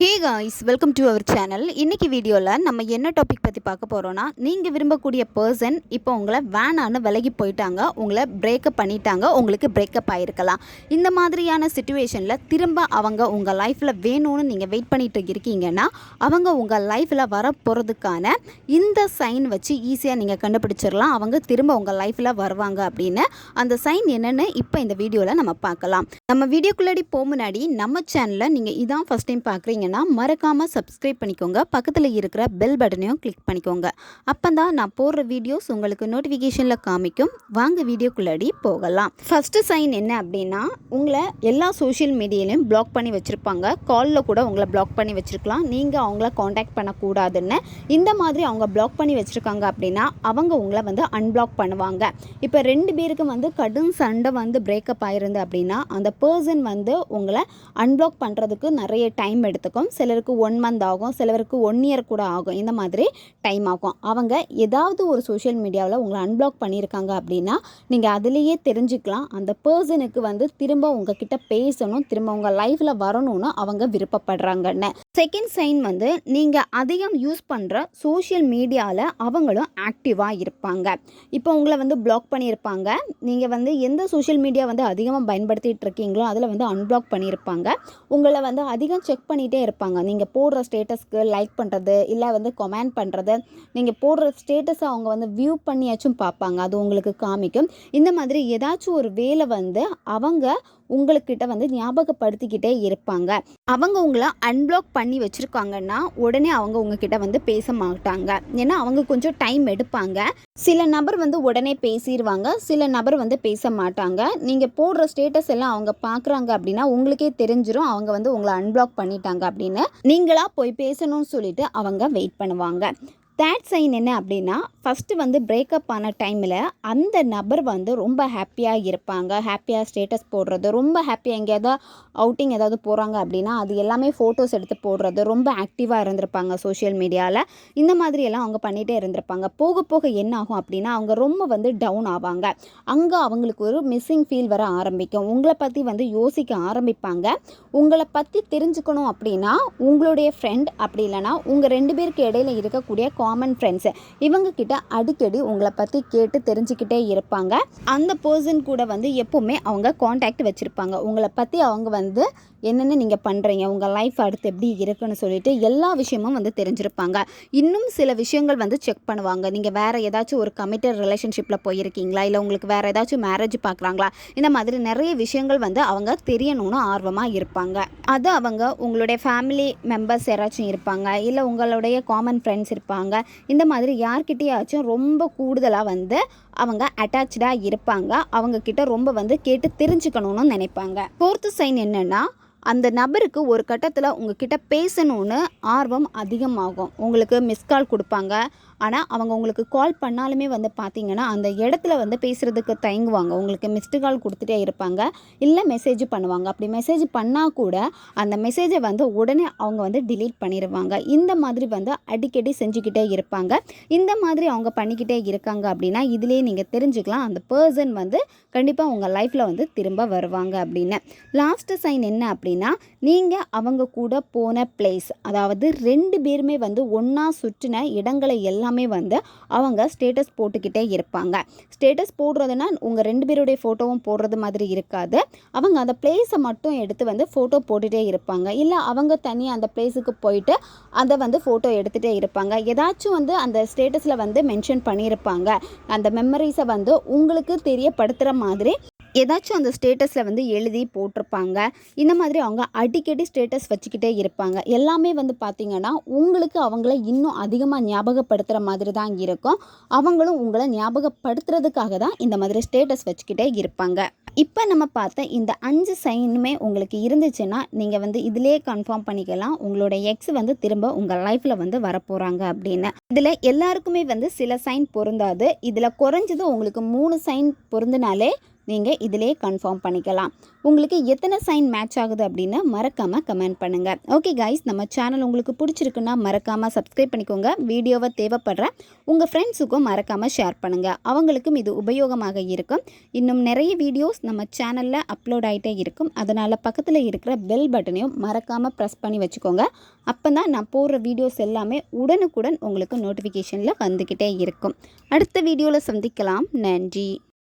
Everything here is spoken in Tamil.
Hey guys, welcome to our channel. இன்றைக்கி வீடியோவில் நம்ம என்ன டாபிக் பற்றி பார்க்க போகிறோன்னா, நீங்கள் விரும்பக்கூடிய பர்சன் இப்போ உங்களை வேணான்னு விலகி போயிட்டாங்க, உங்களை பிரேக்கப் பண்ணிட்டாங்க, உங்களுக்கு பிரேக்கப் ஆகிருக்கலாம். இந்த மாதிரியான சிச்சுவேஷனில் திரும்ப அவங்க உங்கள் லைஃப்பில் வேணும்னு நீங்கள் வெயிட் பண்ணிட்டு இருக்கீங்கன்னா, அவங்க உங்கள் லைஃப்பில் வர போகிறதுக்கான இந்த சைன் வச்சு ஈஸியாக நீங்கள் கண்டுபிடிச்சிடலாம் அவங்க திரும்ப உங்கள் லைஃப்பில் வருவாங்க அப்படின்னு. அந்த சைன் என்னென்னு இப்போ இந்த வீடியோவில் நம்ம பார்க்கலாம். நம்ம வீடியோக்குள்ளாடி போக முன்னாடி நம்ம சேனலில் நீங்கள் இதான் ஃபஸ்ட் டைம் பார்க்குறீங்க, மறக்காம சப்ஸ்கிரைப் பண்ணிக்கோங்க, பக்கத்தில் இருக்கிற பெல் பட்டனையும் கிளிக் பண்ணிக்கோங்க. அப்பதான் நான் போடுற வீடியோஸ் உங்களுக்கு நோட்டிஃபிகேஷனில் காமிக்கும். வாங்க வீடியோக்குள்ளாடி போகலாம். ஃபர்ஸ்ட் சைன் என்ன அப்படின்னா, உங்களை எல்லா சோஷியல் மீடியாலையும் பிளாக் பண்ணி வச்சுருப்பாங்க. காலில் கூட உங்களை பிளாக் பண்ணி வச்சுருக்கலாம், நீங்கள் அவங்கள காண்டாக்ட் பண்ணக்கூடாதுன்னு. இந்த மாதிரி அவங்க பிளாக் பண்ணி வச்சுருக்காங்க அப்படின்னா அவங்க உங்களை அன்பிளாக் பண்ணுவாங்க. இப்போ ரெண்டு பேருக்கும் கடும் சண்டை பிரேக்கப் ஆயிருந்து அப்படின்னா அந்த பர்சன் உங்களை அன்பிளாக் பண்ணுறதுக்கு நிறைய டைம் எடுத்துக்கும். சிலருக்கு 1 மந்த் ஆகும், சிலருக்கு 1 இயர் கூட ஆகும். இந்த மாதிரி டைம் ஆகும். அவங்க ஏதாவது ஒரு சோஷியல் மீடியாவில் உங்களை அன்பிளாக் பண்ணியிருக்காங்க அப்படின்னா நீங்கள் அதிலேயே தெரிஞ்சுக்கலாம் அந்த பர்சனுக்கு திரும்ப உங்ககிட்ட பேசணும், திரும்ப உங்கள் லைஃப்பில் வரணும்னு அவங்க விருப்பப்படுறாங்கன்னு. செகண்ட் சைன் நீங்கள் அதிகம் யூஸ் பண்ணுற சோஷியல் மீடியாவில் அவங்களும் ஆக்டிவாக இருப்பாங்க. இப்போ உங்களை பிளாக் பண்ணியிருப்பாங்க. நீங்கள் எந்த சோஷியல் மீடியா அதிகமாக பயன்படுத்திகிட்டு இருக்கீங்களோ அதில் அன்பிளாக் பண்ணியிருப்பாங்க. உங்களை அதிகம் செக் பண்ணிகிட்டே இருப்பாங்க. நீங்கள் போடுற ஸ்டேட்டஸ்க்கு லைக் பண்ணுறது, இல்லை கமெண்ட் பண்ணுறது, நீங்கள் போடுற ஸ்டேட்டஸை அவங்க வியூ பண்ணியாச்சும் பார்ப்பாங்க, அது உங்களுக்கு காமிக்கும். இந்த மாதிரி ஏதாச்சும் ஒரு வேலை அவங்க உங்கள்கிட்ட ஞாபகப்படுத்திக்கிட்டே இருப்பாங்க. அவங்க உங்களை அன்பிளாக் பண்ணி வச்சுருக்காங்கன்னா உடனே அவங்க உங்ககிட்ட பேச மாட்டாங்க. ஏன்னா அவங்க கொஞ்சம் டைம் எடுப்பாங்க. சில நபர் உடனே பேசிடுவாங்க, சில நபர் பேச மாட்டாங்க. நீங்கள் போடுற ஸ்டேட்டஸ் எல்லாம் அவங்க பார்க்குறாங்க அப்படின்னா உங்களுக்கே தெரிஞ்சிடும் அவங்க உங்களை அன்பிளாக் பண்ணிட்டாங்க அப்படின்னு. நீங்களா போய் பேசணும்னு சொல்லிட்டு அவங்க வெயிட் பண்ணுவாங்க. தேர்ட் சைன் என்ன அப்படின்னா, ஃபஸ்ட்டு பிரேக்கப் ஆன டைமில் அந்த நபர் ரொம்ப ஹாப்பியாக இருப்பாங்க. ஹாப்பியாக ஸ்டேட்டஸ் போடுறது, ரொம்ப ஹாப்பியாக எங்கேயாவது அவுட்டிங் ஏதாவது போகிறாங்க அப்படின்னா அது எல்லாமே ஃபோட்டோஸ் எடுத்து போடுறது, ரொம்ப ஆக்டிவாக இருந்திருப்பாங்க சோஷியல் மீடியாவில். இந்த மாதிரியெல்லாம் அவங்க பண்ணிகிட்டே இருந்திருப்பாங்க. போக போக என்ன ஆகும் அப்படின்னா அவங்க ரொம்ப டவுன் ஆவாங்க. அங்கே அவங்களுக்கு ஒரு மிஸ்ஸிங் ஃபீல் வர ஆரம்பிக்கும். உங்களை பற்றி யோசிக்க ஆரம்பிப்பாங்க. உங்களை பற்றி தெரிஞ்சுக்கணும் அப்படின்னா உங்களுடைய ஃப்ரெண்ட், அப்படி இல்லைனா உங்கள் 2 பேருக்கு இடையில இருக்கக்கூடிய காமன் ஃப்ரெண்ட்ஸு, இவங்கக்கிட்ட அடிக்கடி உங்களை பற்றி கேட்டு தெரிஞ்சுக்கிட்டே இருப்பாங்க. அந்த பர்சன் கூட எப்போவுமே அவங்க காண்டாக்ட் வச்சுருப்பாங்க. உங்களை பற்றி அவங்க என்னென்ன நீங்கள் பண்ணுறீங்க, உங்கள் லைஃப் அடுத்து எப்படி இருக்குன்னு சொல்லிட்டு எல்லா விஷயமும் தெரிஞ்சிருப்பாங்க. இன்னும் சில விஷயங்கள் செக் பண்ணுவாங்க. நீங்கள் வேறு ஏதாச்சும் ஒரு கமிட்டட் ரிலேஷன்ஷிப்பில் போயிருக்கீங்களா, இல்லை உங்களுக்கு வேறு ஏதாச்சும் மேரேஜ் பார்க்குறாங்களா, இந்த மாதிரி நிறைய விஷயங்கள் அவங்க தெரியணும்னு ஆர்வமாக இருப்பாங்க. அது அவங்க உங்களுடைய ஃபேமிலி மெம்பர்ஸ் யாராச்சும் இருப்பாங்க, இல்லை உங்களுடைய காமன் ஃப்ரெண்ட்ஸ் இருப்பாங்க. இந்த மாதிரி யார்கிட்டையாச்சும் ரொம்ப கூடுதலாக அவங்க அட்டாச்சாக இருப்பாங்க. அவங்கக்கிட்ட ரொம்ப கேட்டு தெரிஞ்சுக்கணும்னு நினைப்பாங்க. ஃபோர்த்து சைன் என்னென்னா, அந்த நபருக்கு ஒரு கட்டத்தில் உங்ககிட்ட பேசணும்னு ஆர்வம் அதிகமாகும். உங்களுக்கு மிஸ்கால் கொடுப்பாங்க. ஆனால் அவங்க உங்களுக்கு கால் பண்ணாலுமே பார்த்தீங்கன்னா அந்த இடத்துல பேசுகிறதுக்கு தயங்குவாங்க. உங்களுக்கு மிஸ்டு கால் கொடுத்துட்டே இருப்பாங்க, இல்லை மெசேஜ் பண்ணுவாங்க. அப்படி மெசேஜ் பண்ணால் கூட அந்த மெசேஜை உடனே அவங்க டிலீட் பண்ணிடுவாங்க. இந்த மாதிரி அடிக்கடி செஞ்சுக்கிட்டே இருப்பாங்க. இந்த மாதிரி அவங்க பண்ணிக்கிட்டே இருக்காங்க அப்படின்னா இதிலே நீங்கள் தெரிஞ்சுக்கலாம் அந்த பர்சன் கண்டிப்பாக உங்கள் லைஃப்பில் திரும்ப வருவாங்க அப்படின்னு. லாஸ்ட்டு சைன் என்ன அப்படின்னா, நீங்கள் அவங்க கூட போன பிளேஸ், அதாவது 2 பேருமே ஒன்றா சுற்றின இடங்களை எல்லாம் அவங்க ஸ்டேட்டஸ் போட்டுக்கிட்டே இருப்பாங்க. ஸ்டேட்டஸ் போடுறதுனா உங்கள் 2 பேருடைய ஃபோட்டோவும் போடுறது மாதிரி இருக்காது. அவங்க அந்த பிளேஸை மட்டும் எடுத்து ஃபோட்டோ போட்டுகிட்டே இருப்பாங்க. இல்லை அவங்க தனியாக அந்த பிளேஸுக்கு போயிட்டு அதை ஃபோட்டோ எடுத்துகிட்டே இருப்பாங்க. ஏதாச்சும் அந்த ஸ்டேட்டஸில் மென்ஷன் பண்ணியிருப்பாங்க. அந்த மெமரிஸை உங்களுக்கு தெரியப்படுத்துகிற மாதிரி ஏதாச்சும் அந்த ஸ்டேட்டஸில் எழுதி போட்டிருப்பாங்க. இந்த மாதிரி அவங்க அடிக்கடி ஸ்டேட்டஸ் வச்சுக்கிட்டே இருப்பாங்க. எல்லாமே பார்த்திங்கன்னா உங்களுக்கு அவங்கள இன்னும் அதிகமாக ஞாபகப்படுத்துகிற மாதிரி தான் இருக்கும். அவங்களும் உங்களை ஞாபகப்படுத்துறதுக்காக தான் இந்த மாதிரி ஸ்டேட்டஸ் வச்சுக்கிட்டே இருப்பாங்க. இப்போ நம்ம பார்த்த இந்த 5 சைனுமே உங்களுக்கு இருந்துச்சுன்னா நீங்கள் இதிலே கன்ஃபார்ம் பண்ணிக்கலாம் உங்களோட எக்ஸ் திரும்ப உங்கள் லைஃப்பில் வரப்போகிறாங்க அப்படின்னு. இதில் எல்லாருக்குமே சில சைன் பொருந்தாது. இதில் குறைஞ்சது உங்களுக்கு 3 சைன் பொருந்தினாலே நீங்கள் இதிலே கன்ஃபார்ம் பண்ணிக்கலாம். உங்களுக்கு எத்தனை சைன் மேட்ச் ஆகுது அப்படின்னு மறக்காமல் கமெண்ட் பண்ணுங்கள். ஓகே கைஸ், நம்ம சேனல் உங்களுக்கு பிடிச்சிருக்குன்னா மறக்காமல் சப்ஸ்கிரைப் பண்ணிக்கோங்க. வீடியோவை தேவைப்படுற உங்கள் ஃப்ரெண்ட்ஸுக்கும் மறக்காமல் ஷேர் பண்ணுங்கள். அவங்களுக்கும் இது உபயோகமாக இருக்கும். இன்னும் நிறைய வீடியோஸ் நம்ம சேனலில் அப்லோட் ஆகிட்டே இருக்கும். அதனால் பக்கத்தில் இருக்கிற பெல் பட்டனையும் மறக்காமல் ப்ரெஸ் பண்ணி வச்சுக்கோங்க. அப்போ தான் நான் போடுற வீடியோஸ் எல்லாமே உடனுக்குடன் உங்களுக்கு நோட்டிஃபிகேஷனில் வந்துக்கிட்டே இருக்கும். அடுத்த வீடியோவில் சந்திக்கலாம். நன்றி.